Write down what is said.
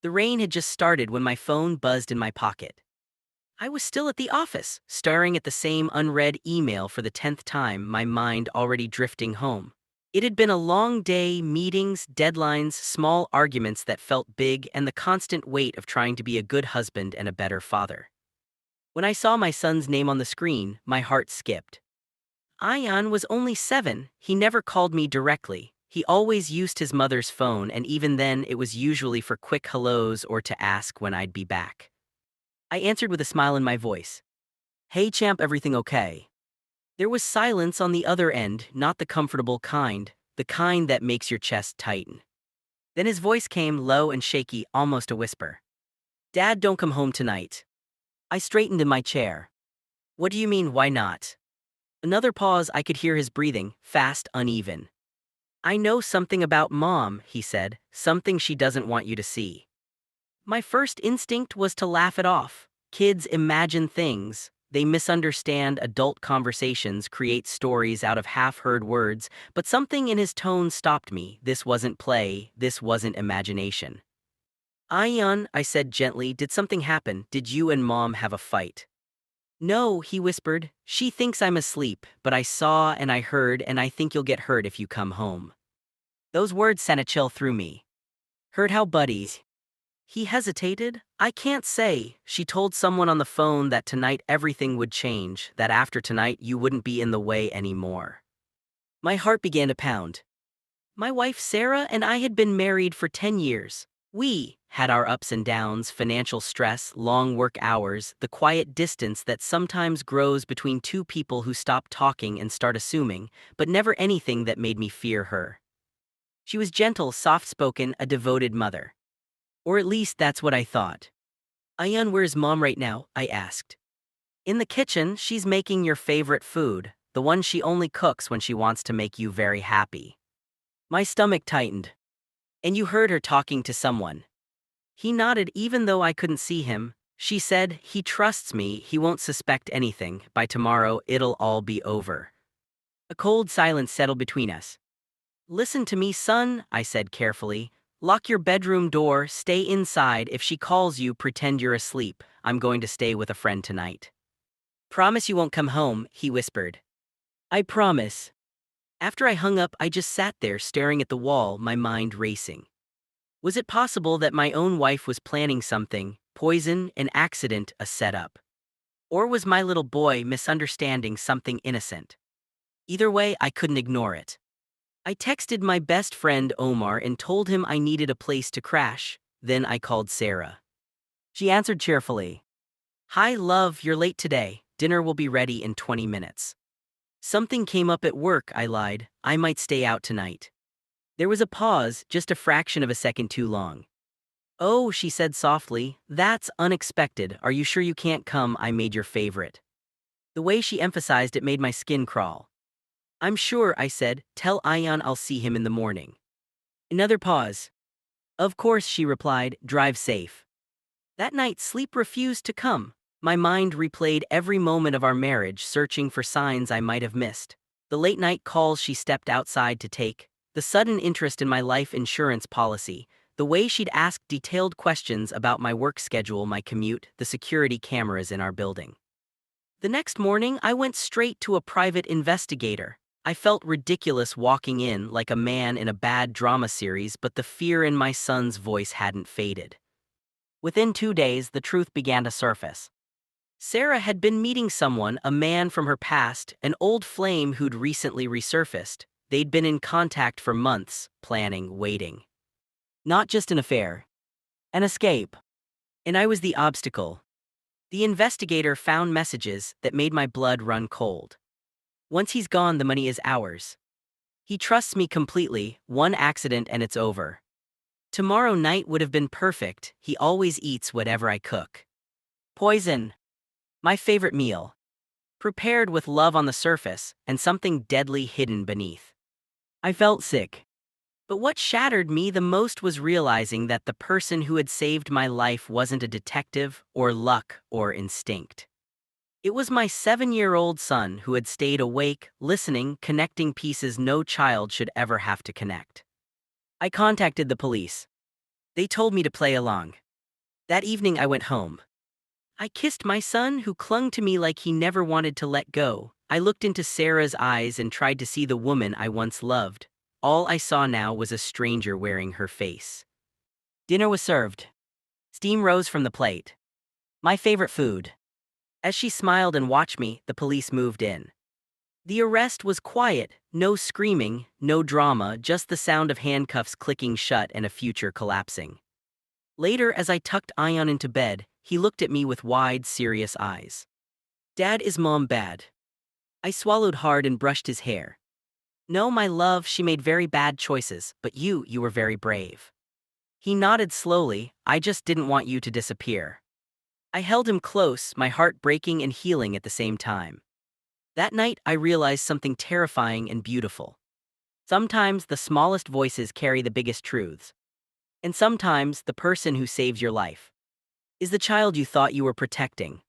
The rain had just started when my phone buzzed in my pocket. I was still at the office, staring at the same unread email for the 10th time, my mind already drifting home. It had been a long day, meetings, deadlines, small arguments that felt big, and the constant weight of trying to be a good husband and a better father. When I saw my son's name on the screen, my heart skipped. Ian was only 7, he never called me directly. He always used his mother's phone, and even then it was usually for quick hellos or to ask when I'd be back. I answered with a smile in my voice. Hey champ, everything okay? There was silence on the other end, not the comfortable kind, the kind that makes your chest tighten. Then his voice came low and shaky, almost a whisper. Dad, don't come home tonight. I straightened in my chair. What do you mean, why not? Another pause. I could hear his breathing, fast, uneven. I know something about Mom, he said, something she doesn't want you to see. My first instinct was to laugh it off. Kids imagine things. They misunderstand adult conversations, create stories out of half-heard words, but something in his tone stopped me. This wasn't play, this wasn't imagination. Ian, I said gently, did something happen? Did you and Mom have a fight? No, he whispered. She thinks I'm asleep, but I saw and I heard, and I think you'll get hurt if you come home. Those words sent a chill through me. Heard how, buddies? He hesitated. I can't say. She told someone on the phone that tonight everything would change, that after tonight you wouldn't be in the way anymore. My heart began to pound. My wife Sarah and I had been married for 10 years. We had our ups and downs, financial stress, long work hours, the quiet distance that sometimes grows between two people who stop talking and start assuming, but never anything that made me fear her. She was gentle, soft-spoken, a devoted mother. Or at least that's what I thought. Ayan, where's Mom right now? I asked. In the kitchen, she's making your favorite food, the one she only cooks when she wants to make you very happy. My stomach tightened. And you heard her talking to someone. He nodded even though I couldn't see him. She said, he trusts me, he won't suspect anything, by tomorrow it'll all be over. A cold silence settled between us. Listen to me, son, I said carefully. Lock your bedroom door, stay inside. If she calls you, pretend you're asleep. I'm going to stay with a friend tonight. Promise you won't come home, he whispered. I promise. After I hung up, I just sat there staring at the wall, my mind racing. Was it possible that my own wife was planning something, poison, an accident, a setup? Or was my little boy misunderstanding something innocent? Either way, I couldn't ignore it. I texted my best friend Omar and told him I needed a place to crash. Then I called Sarah. She answered cheerfully. Hi love, you're late today. Dinner will be ready in 20 minutes. Something came up at work, I lied. I might stay out tonight. There was a pause, just a fraction of a second too long. Oh, she said softly, that's unexpected. Are you sure you can't come? I made your favorite. The way she emphasized it made my skin crawl. I'm sure, I said. Tell Ayan I'll see him in the morning. Another pause. Of course, she replied. Drive safe. That night, sleep refused to come. My mind replayed every moment of our marriage, searching for signs I might have missed. The late-night calls she stepped outside to take, the sudden interest in my life insurance policy, the way she'd ask detailed questions about my work schedule, my commute, the security cameras in our building. The next morning, I went straight to a private investigator. I felt ridiculous walking in like a man in a bad drama series, but the fear in my son's voice hadn't faded. Within 2 days, the truth began to surface. Sarah had been meeting someone, a man from her past, an old flame who'd recently resurfaced. They'd been in contact for months, planning, waiting. Not just an affair. An escape. And I was the obstacle. The investigator found messages that made my blood run cold. Once he's gone, the money is ours. He trusts me completely, one accident and it's over. Tomorrow night would have been perfect. He always eats whatever I cook. Poison. My favorite meal. Prepared with love on the surface and something deadly hidden beneath. I felt sick. But what shattered me the most was realizing that the person who had saved my life wasn't a detective or luck or instinct. It was my 7-year-old son who had stayed awake, listening, connecting pieces no child should ever have to connect. I contacted the police. They told me to play along. That evening I went home. I kissed my son, who clung to me like he never wanted to let go. I looked into Sarah's eyes and tried to see the woman I once loved. All I saw now was a stranger wearing her face. Dinner was served. Steam rose from the plate. My favorite food. As she smiled and watched me, the police moved in. The arrest was quiet, no screaming, no drama, just the sound of handcuffs clicking shut and a future collapsing. Later, as I tucked Ion into bed, he looked at me with wide, serious eyes. Dad, is Mom bad? I swallowed hard and brushed his hair. No, my love, she made very bad choices, but you were very brave. He nodded slowly. I just didn't want you to disappear. I held him close, my heart breaking and healing at the same time. That night, I realized something terrifying and beautiful. Sometimes the smallest voices carry the biggest truths. And sometimes the person who saves your life is the child you thought you were protecting.